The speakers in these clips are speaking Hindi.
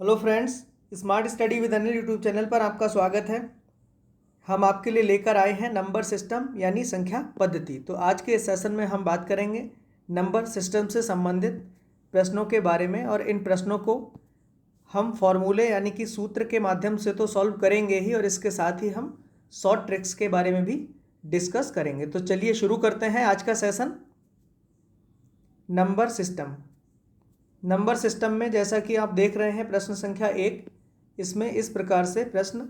Hello friends, smart study with Anil YouTube channel पर आपका स्वागत है। हम आपके लिए लेकर आए हैं नंबर सिस्टम यानी संख्या पद्धति। तो आज के इस सेशन में हम बात करेंगे नंबर सिस्टम से संबंधित प्रश्नों के बारे में, और इन प्रश्नों को हम फॉर्मूले यानी कि सूत्र के माध्यम से तो सॉल्व करेंगे ही, और इसके साथ ही हम शॉर्ट ट्रिक्स के बारे में भी डिस्कस करेंगे। तो चलिए शुरू करते हैं आज का session. Number system. Number system में जैसा कि आप देख रहे हैं प्रश्न संख्या 1, इसमें इस प्रकार से प्रश्न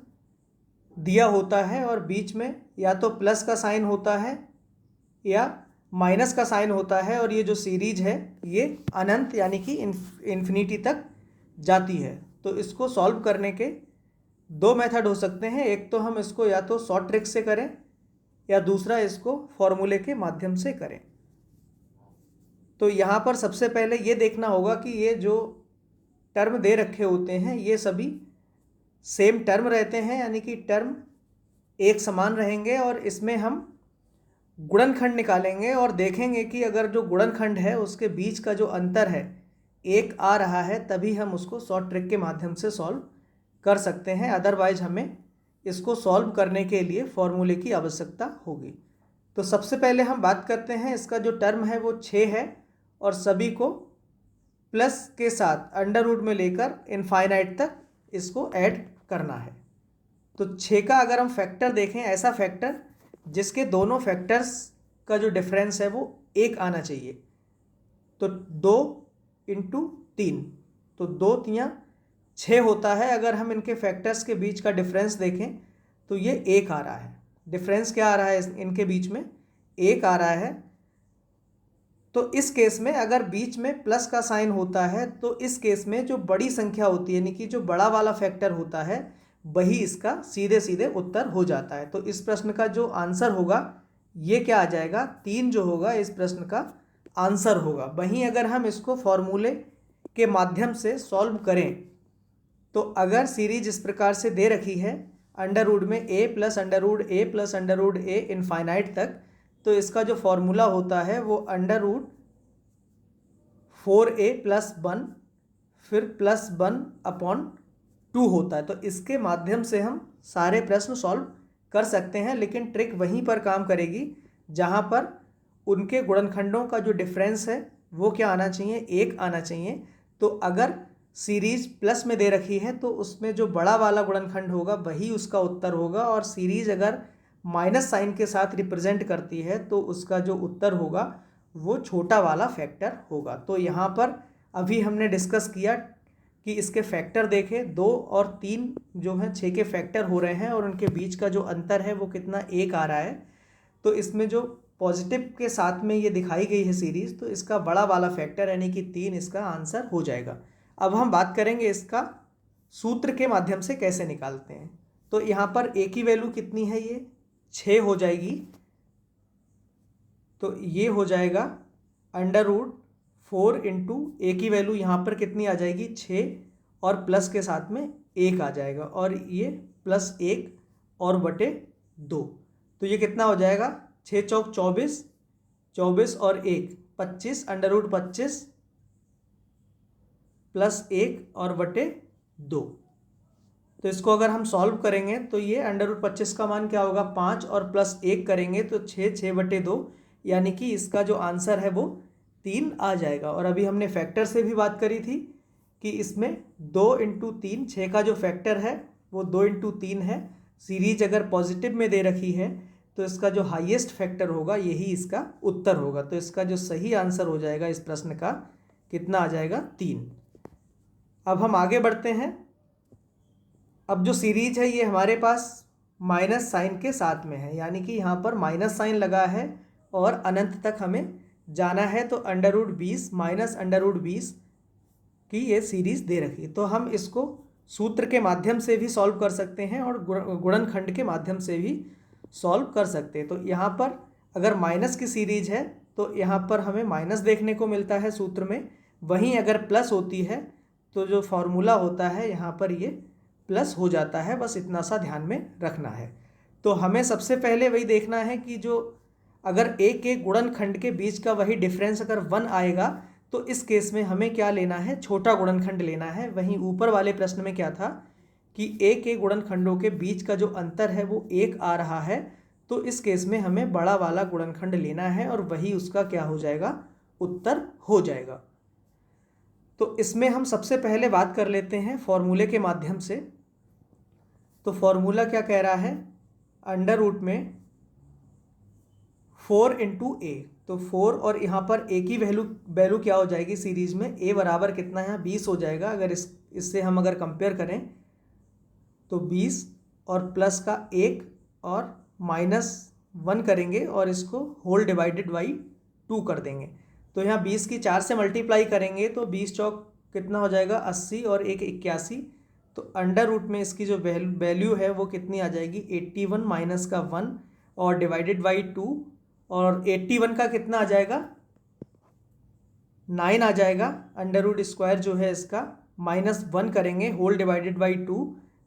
दिया होता है और बीच में या तो प्लस का साइन होता है या माइनस का साइन होता है, और ये जो सीरीज है ये अनंत यानी कि इन्फिनिटी तक जाती है। तो इसको सॉल्व करने के दो मेथड हो सकते हैं। एक तो हम इसको या तो शॉर्ट ट्रिक से करें या दूसरा इसको फॉर्मूले के माध्यम से करें। तो यहाँ पर सबसे पहले ये देखना होगा कि ये जो टर्म दे रखे होते हैं ये सभी सेम टर्म रहते हैं, यानी कि टर्म एक समान रहेंगे, और इसमें हम गुणनखंड निकालेंगे और देखेंगे कि अगर जो गुणनखंड है उसके बीच का जो अंतर है एक आ रहा है, तभी हम उसको शॉर्ट ट्रिक के माध्यम से सॉल्व कर सकते हैं। अदरवाइज हमें इसको सॉल्व करने के लिए फॉर्मूले की आवश्यकता होगी। तो सबसे पहले हम बात करते हैं, इसका जो टर्म है वो 6 है और सभी को प्लस के साथ अंडर रूट में लेकर इनफाइनाइट तक इसको ऐड करना है। तो 6 का अगर हम फैक्टर देखें, ऐसा फैक्टर जिसके दोनों फैक्टर्स का जो डिफरेंस है वो 1 आना चाहिए। तो 2 इंटू 3, तो 2 तियाँ 6 होता है। अगर हम इनके फैक्टर्स के बीच का डिफरेंस देखें तो ये 1 आ रहा है। डिफरेंस क्या आ रहा है इनके बीच में? 1 आ रहा है। तो इस केस में अगर बीच में प्लस का साइन होता है तो इस केस में जो बड़ी संख्या होती है यानी कि जो बड़ा वाला फैक्टर होता है वही इसका सीधे सीधे उत्तर हो जाता है। तो इस प्रश्न का जो आंसर होगा ये क्या आ जाएगा? 3 जो होगा इस प्रश्न का आंसर होगा। वहीं अगर हम इसको फॉर्मूले के माध्यम से सॉल्व करें तो अगर सीरीज इस प्रकार से दे रखी है अंडर रूट में a plus under root a plus under root a infinite तक, तो इसका जो फॉर्मूला होता है वो अंडर रूट 4a प्लस 1 फिर प्लस 1/2 होता है। तो इसके माध्यम से हम सारे प्रश्न सॉल्व कर सकते हैं, लेकिन ट्रिक वहीं पर काम करेगी जहां पर उनके गुणनखंडों का जो डिफरेंस है वो क्या आना चाहिए? 1 आना चाहिए। तो अगर सीरीज प्लस में दे रखी है तो उसमें जो बड़ा वाला गुणनखंड होगा वही उसका उत्तर होगा, और सीरीज अगर माइनस साइन के साथ रिप्रेजेंट करती है तो उसका जो उत्तर होगा वो छोटा वाला फैक्टर होगा। तो यहाँ पर अभी हमने डिस्कस किया कि इसके फैक्टर देखें, 2 और 3 जो हैं 6 के फैक्टर हो रहे हैं और उनके बीच का जो अंतर है वो कितना? 1 आ रहा है। तो इसमें जो पॉजिटिव के साथ में ये दिखाई गई है सीरीज, तो इसका बड़ा वाला फैक्टर यानी कि 3 इसका आंसर हो जाएगा। अब हम बात करेंगे इसका सूत्र के माध्यम से कैसे निकालते हैं। तो यहाँ पर a की वैल्यू कितनी है? ये 6 हो जाएगी। तो ये हो जाएगा अंडर रूट 4 इंटू ए की वैल्यू यहाँ पर कितनी आ जाएगी? 6, और प्लस के साथ में 1 आ जाएगा, और ये प्लस 1 और बटे 2। तो ये कितना हो जाएगा? 6 चौक 24, 24 और 1 25, अंडर रूट 25 प्लस 1 और बटे 2। तो इसको अगर हम सॉल्व करेंगे तो ये अंडर रूट 25 का मान क्या होगा? 5, और प्लस 1 करेंगे तो 6 बटे 2, यानी कि इसका जो आंसर है वो 3 आ जाएगा। और अभी हमने फैक्टर से भी बात करी थी कि इसमें 2 इंटू 3, 6 का जो फैक्टर है वो 2 इंटू 3 है। सीरीज अगर पॉजिटिव में दे रखी है तो इसका जो हाईएस्ट फैक्टर होगा यही इसका उत्तर होगा। तो इसका जो सही आंसर हो जाएगा इस प्रश्न का कितना आ जाएगा? 3। अब हम आगे बढ़ते हैं। अब जो सीरीज है ये हमारे पास माइनस साइन के साथ में है, यानी कि यहाँ पर माइनस साइन लगा है और अनंत तक हमें जाना है। तो under root 20 minus under root 20 की ये सीरीज दे रखी है। तो हम इसको सूत्र के माध्यम से भी सॉल्व कर सकते हैं और गुणनखंड के माध्यम से भी सॉल्व कर सकते हैं। तो यहाँ पर अगर माइनस की सीरीज है तो यहाँ पर हमें माइनस देखने को मिलता है सूत्र में, वहीं अगर प्लस होती है तो जो फॉर्मूला होता है यहाँ पर ये प्लस हो जाता है। बस इतना सा ध्यान में रखना है। तो हमें सबसे पहले वही देखना है कि जो अगर एक एक गुणनखंड के बीच का वही डिफरेंस अगर 1 आएगा तो इस केस में हमें क्या लेना है, छोटा गुणनखंड लेना है। वहीं ऊपर वाले प्रश्न में क्या था कि एक एक गुणनखंडों के बीच का जो अंतर है वो 1 आ रहा है, तो इस केस में हमें बड़ा वाला गुणनखंड लेना है और वही उसका क्या हो जाएगा, उत्तर हो जाएगा। तो इसमें हम सबसे पहले बात कर लेते हैं फॉर्मूले के माध्यम से। तो फॉर्मूला क्या कह रहा है, अंडर रूट में 4 इंटू ए, तो 4 और यहाँ पर ए की वैल्यू क्या हो जाएगी सीरीज में, ए बराबर कितना है 20 हो जाएगा। अगर इससे हम अगर कंपेयर करें तो 20 और प्लस का 1 और -1 करेंगे और इसको होल डिवाइडेड बाई 2 कर देंगे। तो यहाँ 20 की 4 से मल्टीप्लाई करेंगे तो 20 चौक कितना हो जाएगा 80 और 1 81। तो अंडर रूट में इसकी जो वैल्यू है वो कितनी आ जाएगी 81 माइनस का 1 और डिवाइडेड बाई 2, और 81 का कितना आ जाएगा 9 आ जाएगा। अंडर रूट स्क्वायर जो है इसका -1 करेंगे होल डिवाइडेड बाई 2,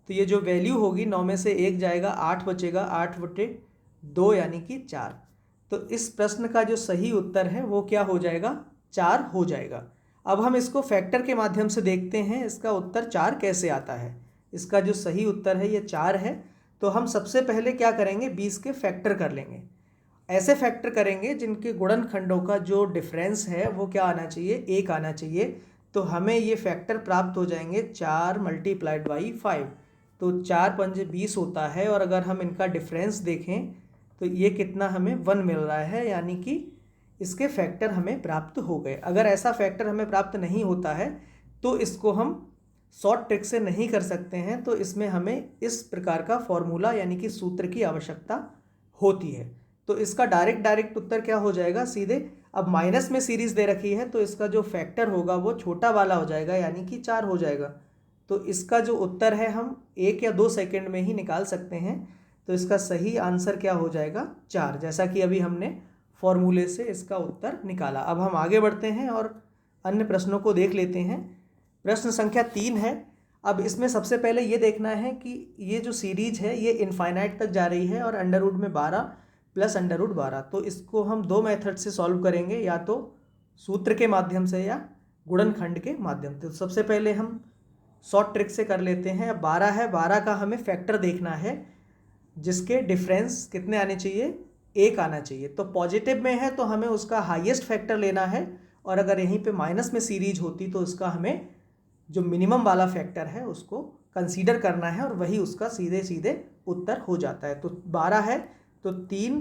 तो ये जो वैल्यू होगी 9 में से 1 जाएगा 8 बचेगा, 8/2 यानी कि 4। तो इस प्रश्न का जो सही उत्तर है वो क्या हो जाएगा, 4 हो जाएगा। अब हम इसको फैक्टर के माध्यम से देखते हैं इसका उत्तर 4 कैसे आता है। इसका जो सही उत्तर है ये 4 है। तो हम सबसे पहले क्या करेंगे, 20 के फैक्टर कर लेंगे। ऐसे फैक्टर करेंगे जिनके गुणनखंडों का जो डिफरेंस है वो क्या आना चाहिए, 1 आना चाहिए। तो हमें ये फैक्टर प्राप्त हो जाएंगे 4 मल्टीप्लाइड बाई 5, तो 4 पंजे 20 होता है। और अगर हम इनका डिफरेंस देखें तो ये कितना हमें 1 मिल रहा है, यानी कि इसके फैक्टर हमें प्राप्त हो गए। अगर ऐसा फैक्टर हमें प्राप्त नहीं होता है तो इसको हम शॉर्ट ट्रिक से नहीं कर सकते हैं, तो इसमें हमें इस प्रकार का फॉर्मूला यानी कि सूत्र की आवश्यकता होती है। तो इसका डायरेक्ट उत्तर क्या हो जाएगा सीधे, अब माइनस में सीरीज दे रखी है तो इसका जो फैक्टर होगा वो छोटा वाला हो जाएगा यानी कि 4 हो जाएगा। तो इसका जो उत्तर है हम 1 या 2 सेकंड में ही निकाल सकते हैं। तो इसका सही आंसर क्या हो जाएगा 4, जैसा कि अभी हमने फॉर्मूले से इसका उत्तर निकाला। अब हम आगे बढ़ते हैं और अन्य प्रश्नों को देख लेते हैं। प्रश्न संख्या 3 है। अब इसमें सबसे पहले ये देखना है कि ये जो सीरीज है ये इनफाइनाइट तक जा रही है और अंडर रूट में 12 प्लस अंडर रूट 12। तो इसको हम 2 मेथड से सॉल्व करेंगे, या तो सूत्र के माध्यम से या गुणनखंड के माध्यम से। तो सबसे पहले हम शॉर्ट ट्रिक से कर लेते हैं। अब 12 है, 12 का हमें फैक्टर देखना है जिसके डिफरेंस कितने आने चाहिए, 1 आना चाहिए। तो पॉजिटिव में है तो हमें उसका हाईएस्ट फैक्टर लेना है, और अगर यहीं पे माइनस में सीरीज होती तो उसका हमें जो मिनिमम वाला फैक्टर है उसको कंसीडर करना है और वही उसका सीधे सीधे उत्तर हो जाता है। तो 12 है तो 3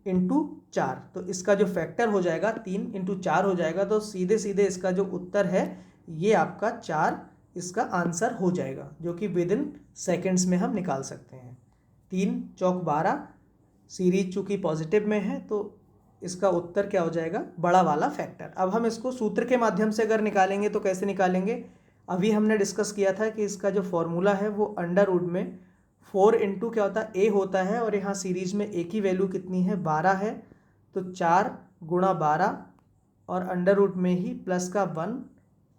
इंटू 4, तो इसका जो फैक्टर हो जाएगा 3 इंटू 4 हो जाएगा। तो सीधे सीधे इसका जो उत्तर है ये आपका 4 इसका आंसर हो जाएगा, जो कि विद इन सेकेंड्स में हम निकाल सकते हैं। 3 चौक 12, सीरीज चूँकि पॉजिटिव में है तो इसका उत्तर क्या हो जाएगा, बड़ा वाला फैक्टर। अब हम इसको सूत्र के माध्यम से अगर निकालेंगे तो कैसे निकालेंगे, अभी हमने डिस्कस किया था कि इसका जो फॉर्मूला है वो अंडर रूट में 4 इंटू क्या होता है ए होता है, और यहाँ सीरीज में ए की वैल्यू कितनी है 12 है, तो 4 गुणा 12 और अंडर रूट में ही प्लस का 1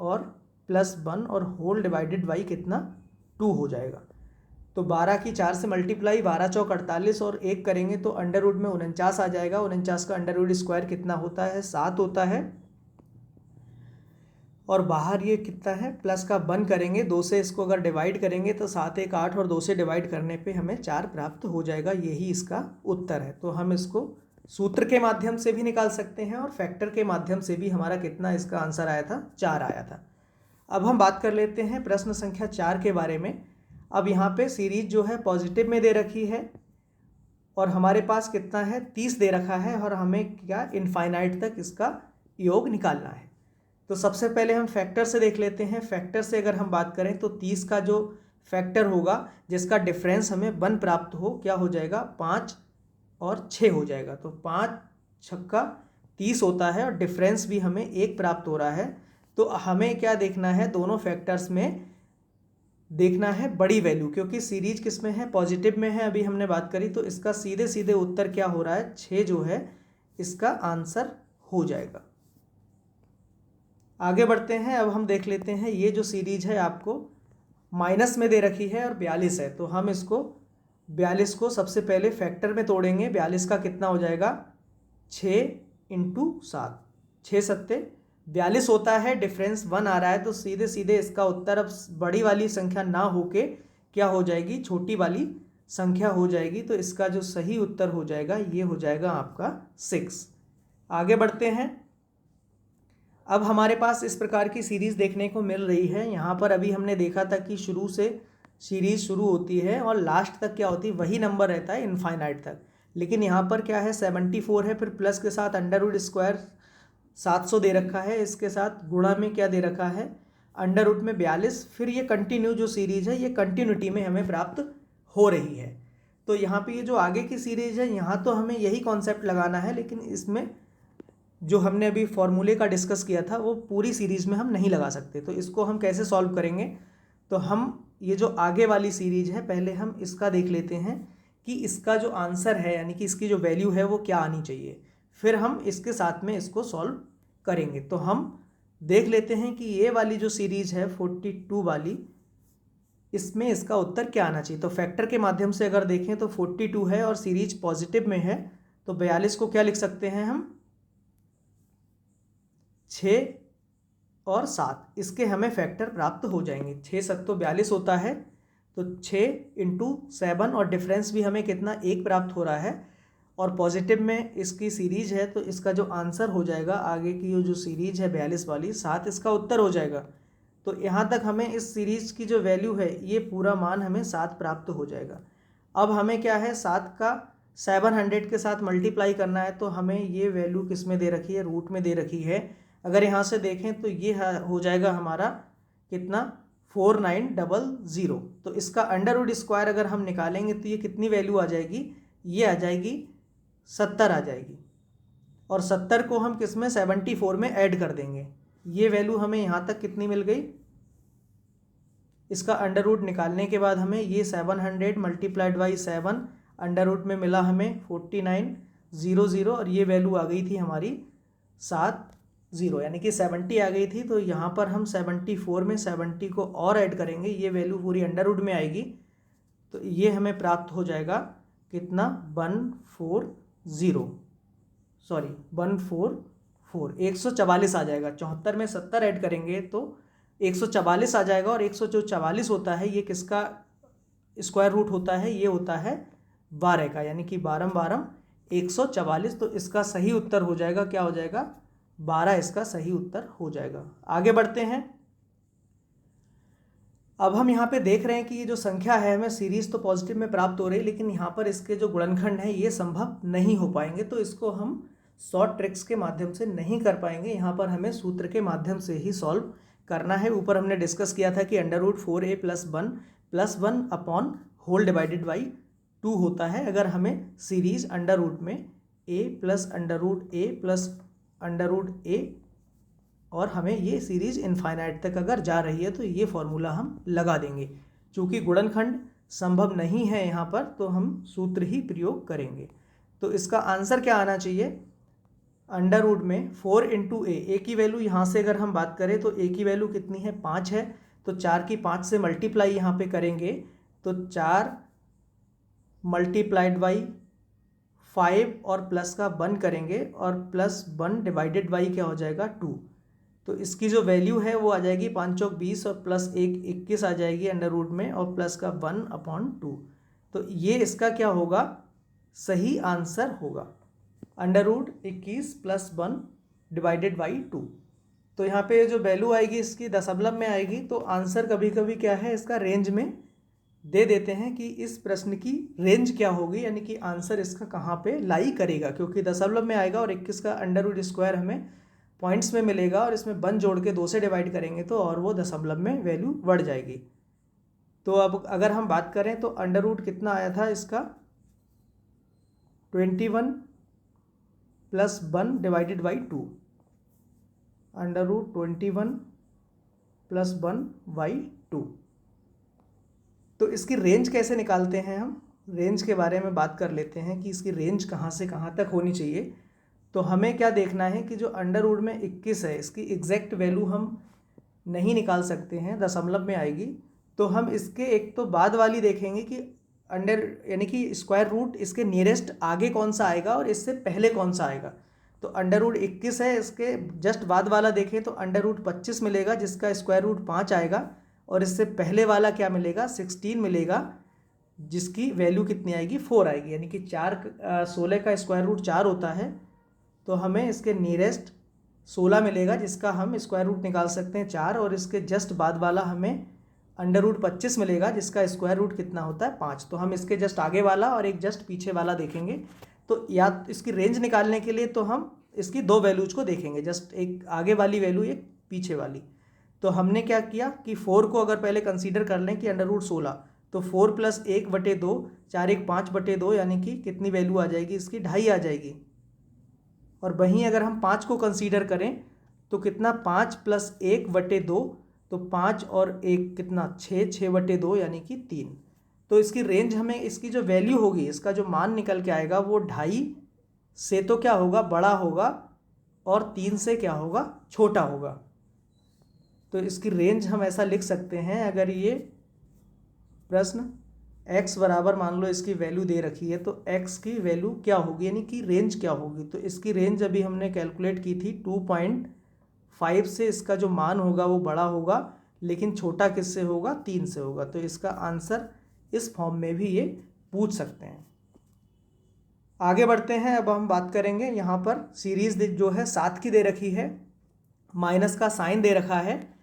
और प्लस 1 और होल डिवाइडेड बाई कितना 2 हो जाएगा। तो 12 की 4 से मल्टीप्लाई, 12 चौक 48 और 1 करेंगे तो अंडर रूट में 49 आ जाएगा। 49 का अंडर रूट स्क्वायर कितना होता है 7 होता है, और बाहर ये कितना है प्लस का 1 करेंगे, 2 से इसको अगर डिवाइड करेंगे तो 7 1 8 और 2 से डिवाइड करने पे हमें 4 प्राप्त हो जाएगा। यही इसका उत्तर है। तो हम इसको सूत्र के माध्यम से भी निकाल सकते हैं और फैक्टर के माध्यम से भी हमारा कितना इसका आंसर आया था 4 आया था। अब हम बात कर लेते हैं प्रश्न संख्या 4 के बारे में। अब यहाँ पे सीरीज जो है पॉजिटिव में दे रखी है और हमारे पास कितना है 30 दे रखा है, और हमें क्या इनफाइनाइट तक इसका योग निकालना है। तो सबसे पहले हम फैक्टर से देख लेते हैं। फैक्टर से अगर हम बात करें तो 30 का जो फैक्टर होगा जिसका डिफरेंस हमें 1 प्राप्त हो, क्या हो जाएगा 5 और 6 हो जाएगा। तो 5 छक्का 30 होता है और डिफरेंस भी हमें 1 प्राप्त हो रहा है। तो हमें क्या देखना है, दोनों फैक्टर्स में देखना है बड़ी वैल्यू, क्योंकि सीरीज किस में है पॉजिटिव में है, अभी हमने बात करी। तो इसका सीधे सीधे उत्तर क्या हो रहा है 6 जो है इसका आंसर हो जाएगा। आगे बढ़ते हैं। अब हम देख लेते हैं ये जो सीरीज है आपको माइनस में दे रखी है और 42 है, तो हम इसको 42 को सबसे पहले फैक्टर में तोड़ेंगे। 42 का कितना हो जाएगा 6 इंटू 7, 6 सत्ते 42 होता है, डिफरेंस 1 आ रहा है, तो सीधे सीधे इसका उत्तर अब बड़ी वाली संख्या ना होके क्या हो जाएगी, छोटी वाली संख्या हो जाएगी। तो इसका जो सही उत्तर हो जाएगा ये हो जाएगा आपका 6। आगे बढ़ते हैं। अब हमारे पास इस प्रकार की सीरीज़ देखने को मिल रही है। यहाँ पर अभी हमने देखा था कि शुरू से सीरीज़ शुरू होती है और लास्ट तक क्या होती है, वही नंबर रहता है इनफाइनाइट तक। लेकिन यहाँ पर क्या है, 74 है, फिर प्लस के साथ अंडर रूट स्क्वायर 700 दे रखा है, इसके साथ गुणा में क्या दे रखा है, अंडर रूट में 42, फिर ये कंटिन्यू जो सीरीज़ है ये कंटिन्यूटी में हमें प्राप्त हो रही है। तो यहाँ पे ये जो आगे की सीरीज़ है यहाँ तो हमें यही कॉन्सेप्ट लगाना है, लेकिन इसमें जो हमने अभी फॉर्मूले का डिस्कस किया था वो पूरी सीरीज़ में हम नहीं लगा सकते। तो इसको हम कैसे सॉल्व करेंगे, तो हम ये जो आगे वाली सीरीज़ है पहले हम इसका देख लेते हैं कि इसका जो आंसर है यानी कि इसकी जो वैल्यू है वो क्या आनी चाहिए, फिर हम इसके साथ में इसको सॉल्व करेंगे। तो हम देख लेते हैं कि ये वाली जो सीरीज़ है 42 वाली, इसमें इसका उत्तर क्या आना चाहिए। तो फैक्टर के माध्यम से अगर देखें तो 42 है और सीरीज पॉजिटिव में है, तो 42 को क्या लिख सकते हैं हम, 6 और 7, इसके हमें फैक्टर प्राप्त हो जाएंगे। 6 7 तो 42 होता है, तो 6 इंटू 7 और डिफरेंस भी हमें कितना, 1 प्राप्त हो रहा है, और पॉजिटिव में इसकी सीरीज है, तो इसका जो आंसर हो जाएगा आगे की जो सीरीज है 42 वाली, 7 इसका उत्तर हो जाएगा। तो यहाँ तक हमें इस सीरीज की जो वैल्यू है ये पूरा मान हमें 7 प्राप्त हो जाएगा। अब हमें क्या है, 7 का 700 के साथ मल्टीप्लाई करना है, तो हमें ये वैल्यू किस में दे रखी है, रूट में दे रखी है। अगर यहाँ से देखें तो ये हो जाएगा हमारा कितना, 4900। तो इसका अंडर रूट स्क्वायर अगर हम निकालेंगे तो ये कितनी वैल्यू आ जाएगी, ये आ जाएगी 70 आ जाएगी, और 70 को हम किस में, 74 में ऐड कर देंगे। ये वैल्यू हमें यहाँ तक कितनी मिल गई, इसका अंडर रूट निकालने के बाद हमें ये 700 मल्टीप्लाइड बाई 7 अंडर रूट में मिला हमें 4900, और ये वैल्यू आ गई थी हमारी 70, यानी कि 70 आ गई थी। तो यहाँ पर हम 74 में 70 को और ऐड करेंगे, ये वैल्यू पूरी अंडर रूट में आएगी, तो ये हमें प्राप्त हो जाएगा कितना, 144 आ जाएगा। 74 में 70 ऐड करेंगे तो 144 आ जाएगा, और 144 होता है ये किसका स्क्वायर रूट होता है, ये होता है 12 का, यानी कि 12 12 144। तो इसका सही उत्तर हो जाएगा, क्या हो जाएगा, 12 इसका सही उत्तर हो जाएगा। आगे बढ़ते हैं। अब हम यहाँ पे देख रहे हैं कि ये जो संख्या है हमें सीरीज तो पॉजिटिव में प्राप्त हो रही है, लेकिन यहाँ पर इसके जो गुणनखंड हैं ये संभव नहीं हो पाएंगे, तो इसको हम शॉर्ट ट्रिक्स के माध्यम से नहीं कर पाएंगे। यहाँ पर हमें सूत्र के माध्यम से ही सॉल्व करना है। ऊपर हमने डिस्कस किया था कि under root 4a + 1 upon whole divided by 2 होता है। अगर हमें सीरीज अंडर रूट में a plus under root a plus under root a, और हमें ये सीरीज इनफाइनाइट तक अगर जा रही है तो ये फॉर्मूला हम लगा देंगे। चूँकि गुणनखंड संभव नहीं है यहाँ पर, तो हम सूत्र ही प्रयोग करेंगे। तो इसका आंसर क्या आना चाहिए, अंडर रूट में 4 इंटू ए की वैल्यू यहाँ से अगर हम बात करें तो ए की वैल्यू कितनी है, 5 है, तो 4 की 5 से मल्टीप्लाई यहाँ पे करेंगे तो 4 मल्टीप्लाइड बाई 5 और प्लस का 1 करेंगे, और प्लस 1 डिवाइडेड बाई क्या हो जाएगा, 2। तो इसकी जो वैल्यू है वो आ जाएगी 5 चौक 20 और प्लस 1 21 आ जाएगी अंडर रूट में, और प्लस का 1/2। तो ये इसका क्या होगा, सही आंसर होगा, अंडर रूट 21 + 1 डिवाइडेड बाई 2। तो यहाँ पे जो वैल्यू आएगी इसकी दशमलव में आएगी। तो आंसर कभी कभी क्या है, इसका रेंज में दे देते हैं कि इस प्रश्न की रेंज क्या होगी, यानी कि आंसर इसका कहाँ पे लाई करेगा, क्योंकि दशमलव में आएगा और 21 का अंडर रूट स्क्वायर हमें पॉइंट्स में मिलेगा, और इसमें 1 जोड़ के 2 से डिवाइड करेंगे तो और वो दशमलव में वैल्यू बढ़ जाएगी। तो अब अगर हम बात करें तो अंडर रूट कितना आया था इसका, 21 + 1 डिवाइडेड बाई 2, अंडर रूट 21 + 1/2। तो इसकी रेंज कैसे निकालते हैं हम, रेंज के बारे में बात कर लेते हैं कि इसकी रेंज कहाँ से कहाँ तक होनी चाहिए। तो हमें क्या देखना है कि जो अंडर रूट में 21 है इसकी एग्जैक्ट वैल्यू हम नहीं निकाल सकते हैं, दशमलव में आएगी। तो हम इसके एक तो बाद वाली देखेंगे कि अंडर यानी कि स्क्वायर रूट इसके नियरेस्ट आगे कौन सा आएगा और इससे पहले कौन सा आएगा। तो अंडर रूट 21 है, इसके जस्ट बाद वाला देखें तो अंडर रूट 25 मिलेगा जिसका स्क्वायर रूट 5 आएगा, और इससे पहले वाला क्या मिलेगा 16 मिलेगा जिसकी वैल्यू कितनी आएगी 4 आएगी, यानी कि 16 का स्क्वायर रूट 4 होता है, तो हमें इसके नियरेस्ट 16 मिलेगा जिसका हम स्क्वायर रूट निकाल सकते हैं 4, और इसके जस्ट बाद वाला हमें अंडर रूट 25 मिलेगा जिसका स्क्वायर रूट कितना होता है 5। तो हम इसके जस्ट आगे वाला और एक जस्ट पीछे वाला देखेंगे। तो या इसकी रेंज निकालने के लिए तो हम इसकी दो वैल्यूज को देखेंगे, जस्ट एक आगे वाली वैल्यू एक पीछे वाली। तो हमने क्या किया कि 4 को अगर पहले कंसीडर कर लें कि अंडर रूट 16, तो 4 + 1/2, 4 1 5/2, यानी कि कितनी वैल्यू आ जाएगी इसकी 2.5 आ जाएगी। और वहीं अगर हम 5 को कंसीडर करें तो कितना 5 + 1/2, तो 5 और 1 कितना 6, 6/2 यानी कि 3। तो इसकी रेंज हमें इसकी जो वैल्यू होगी, इसका जो मान निकल के आएगा वो 2.5 से तो क्या होगा बड़ा होगा, और 3 से क्या होगा छोटा होगा। तो इसकी रेंज हम ऐसा लिख सकते हैं, अगर ये प्रश्न x बराबर मान लो इसकी वैल्यू दे रखी है तो x की वैल्यू क्या होगी, यानी कि रेंज क्या होगी। तो इसकी रेंज अभी हमने कैलकुलेट की थी 2.5 से इसका जो मान होगा वो बड़ा होगा, लेकिन छोटा किससे होगा 3 से होगा। तो इसका आंसर इस फॉर्म में भी ये पूछ सकते हैं। आगे बढ़ते हैं, अब हम बात करेंगे यहाँ पर सीरीज जो है 7 की दे रखी है, माइनस का साइन दे रखा है,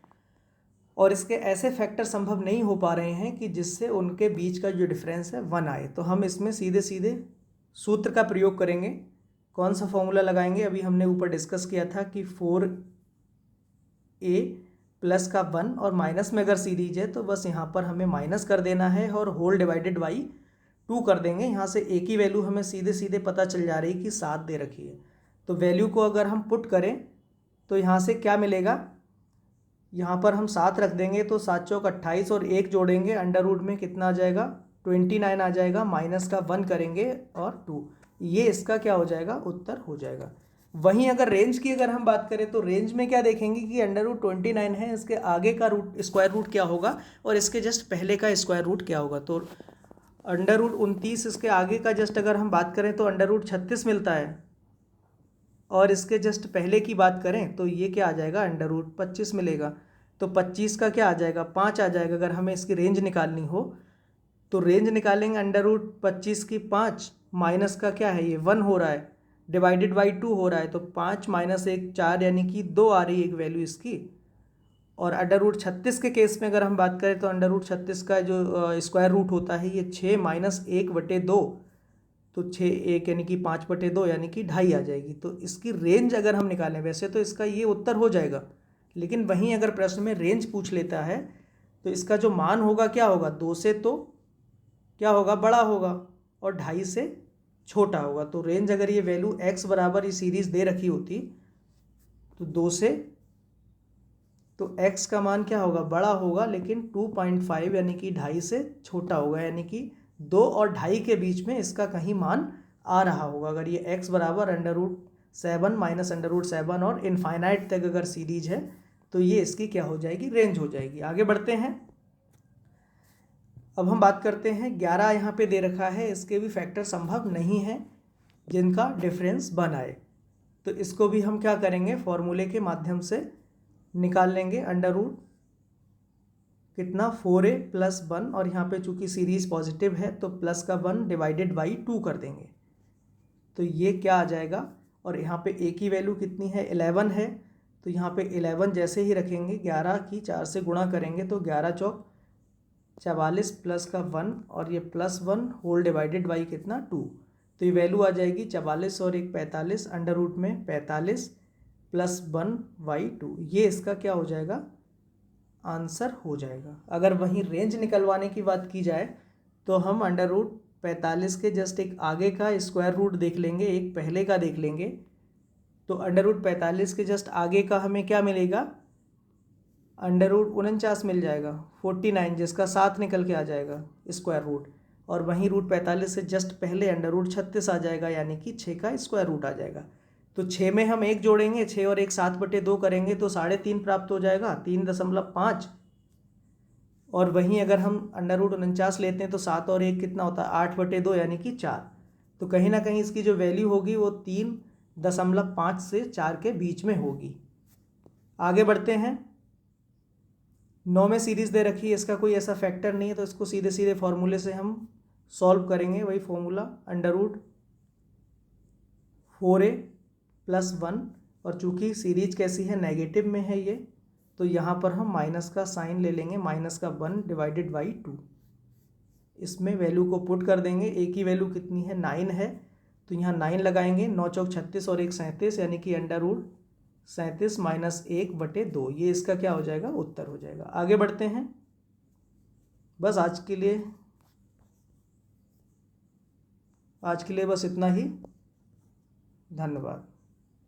और इसके ऐसे फैक्टर संभव नहीं हो पा रहे हैं कि जिससे उनके बीच का जो डिफरेंस है 1 आए। तो हम इसमें सीधे सीधे सूत्र का प्रयोग करेंगे। कौन सा फॉर्मूला लगाएंगे, अभी हमने ऊपर डिस्कस किया था कि 4a प्लस का 1, और माइनस में अगर सीरीज है तो बस यहाँ पर हमें माइनस कर देना है और होल डिवाइडेड बाई 2 कर देंगे। यहाँ से a की वैल्यू हमें सीधे सीधे पता चल जा रही कि 7 दे रखी है। तो वैल्यू को अगर हम पुट करें तो यहाँ से क्या मिलेगा, यहाँ पर हम 7 रख देंगे तो 7 चौक 28, और 1 जोड़ेंगे अंडर रूट में कितना आ जाएगा 29 आ जाएगा, माइनस का 1 करेंगे और 2, ये इसका क्या हो जाएगा उत्तर हो जाएगा। वहीं अगर रेंज की अगर हम बात करें तो रेंज में क्या देखेंगे कि अंडर रूट 29 है, इसके आगे का रूट स्क्वायर रूट क्या होगा और इसके जस्ट पहले का स्क्वायर रूट क्या होगा। तो अंडर रूट 29 इसके आगे का जस्ट अगर हम बात करें तो अंडर रूट 36 मिलता है, और इसके जस्ट पहले की बात करें तो ये क्या आ जाएगा अंडर रूट 25 मिलेगा। तो 25 का क्या आ जाएगा 5 आ जाएगा। अगर हमें इसकी रेंज निकालनी हो तो रेंज निकालेंगे अंडर रूट 25 की 5, माइनस का क्या है ये 1 हो रहा है, डिवाइडेड बाई 2 हो रहा है, तो 5 - 1 4 यानी कि 2 आ रही है एक वैल्यू इसकी। और अंडर रूट 36 के केस में अगर हम बात करें तो अंडर रूट 36 का जो स्क्वायर रूट होता है ये 6 - 1/2, तो 6 1 यानी कि 5/2 यानी कि 2.5 आ जाएगी। तो इसकी रेंज अगर हम निकालें, वैसे तो इसका ये उत्तर हो जाएगा, लेकिन वहीं अगर प्रश्न में रेंज पूछ लेता है तो इसका जो मान होगा क्या होगा 2 से तो क्या होगा बड़ा होगा, और 2.5 से छोटा होगा। तो रेंज अगर ये वैल्यू x बराबर ये सीरीज दे रखी होती तो 2 से, तो x का मान क्या होगा बड़ा होगा, लेकिन 2.5 यानी कि 2.5 से छोटा होगा, यानी कि 2 और 2.5 के बीच में इसका कहीं मान आ रहा होगा। अगर ये x बराबर under root 7 minus under root 7 और इनफाइनाइट तक अगर सीरीज है तो ये इसकी क्या हो जाएगी रेंज हो जाएगी। आगे बढ़ते हैं, अब हम बात करते हैं 11 यहाँ पे दे रखा है, इसके भी फैक्टर संभव नहीं है जिनका डिफरेंस 1 आए। तो इसको भी हम क्या करेंगे फॉर्मूले के माध्यम से निकाल लेंगे। अंडर रूट कितना 4a + 1, और यहाँ पे चूंकि सीरीज पॉजिटिव है तो प्लस का 1 डिवाइडेड बाई 2 कर देंगे, तो ये क्या आ जाएगा। और यहाँ पे a की वैल्यू कितनी है 11 है, तो यहाँ पे 11 जैसे ही रखेंगे 11 की 4 से गुणा करेंगे तो 11 चौक 44 प्लस का 1 और ये +1 होल डिवाइडेड बाई कितना 2, तो ये वैल्यू आ जाएगी 44 और 1 45, अंडर रूट में 45 + 1/2, ये इसका क्या हो जाएगा आंसर हो जाएगा। अगर वहीं रेंज निकलवाने की बात की जाए तो हम अंडर रूट 45 के जस्ट एक आगे का स्क्वायर रूट देख लेंगे, एक पहले का देख लेंगे। तो अंडर रूट 45 के जस्ट आगे का हमें क्या मिलेगा अंडर रूट 49 मिल जाएगा, 49 जिसका 7 निकल के आ जाएगा स्क्वायर रूट, और वहीं रूट 45 से जस्ट पहले अंडर रूट 36 आ जाएगा, यानी कि 6 का स्क्वायर रूट आ जाएगा। तो 6 में हम 1 जोड़ेंगे, 6 और 1 7/2 करेंगे तो 3.5 प्राप्त हो जाएगा, 3.5। और वहीं अगर हम अंडर रूट 49 लेते हैं तो 7 और 1 कितना होता है 8/2 यानी कि 4। तो कहीं ना कहीं इसकी जो वैल्यू होगी वो 3 0.5 से 4 के बीच में होगी। आगे बढ़ते हैं। 9 में सीरीज़ दे रखी है, इसका कोई ऐसा फैक्टर नहीं है, तो इसको सीधे सीधे फॉर्मूले से हम सॉल्व करेंगे। वही फॉर्मूला √4a + 1, और चूंकि सीरीज कैसी है, नेगेटिव में है ये, तो यहाँ पर हम माइनस का साइन ले लेंगे, -1/2। इसमें वैल्यू को पुट कर देंगे। ए की वैल्यू कितनी है, 9 है, तो यहाँ 9 लगाएंगे। 9 चौक 36 और 1 37, यानी कि √37 - 1/2। ये इसका क्या हो जाएगा, उत्तर हो जाएगा। आगे बढ़ते हैं। बस आज के लिए बस इतना ही। धन्यवाद।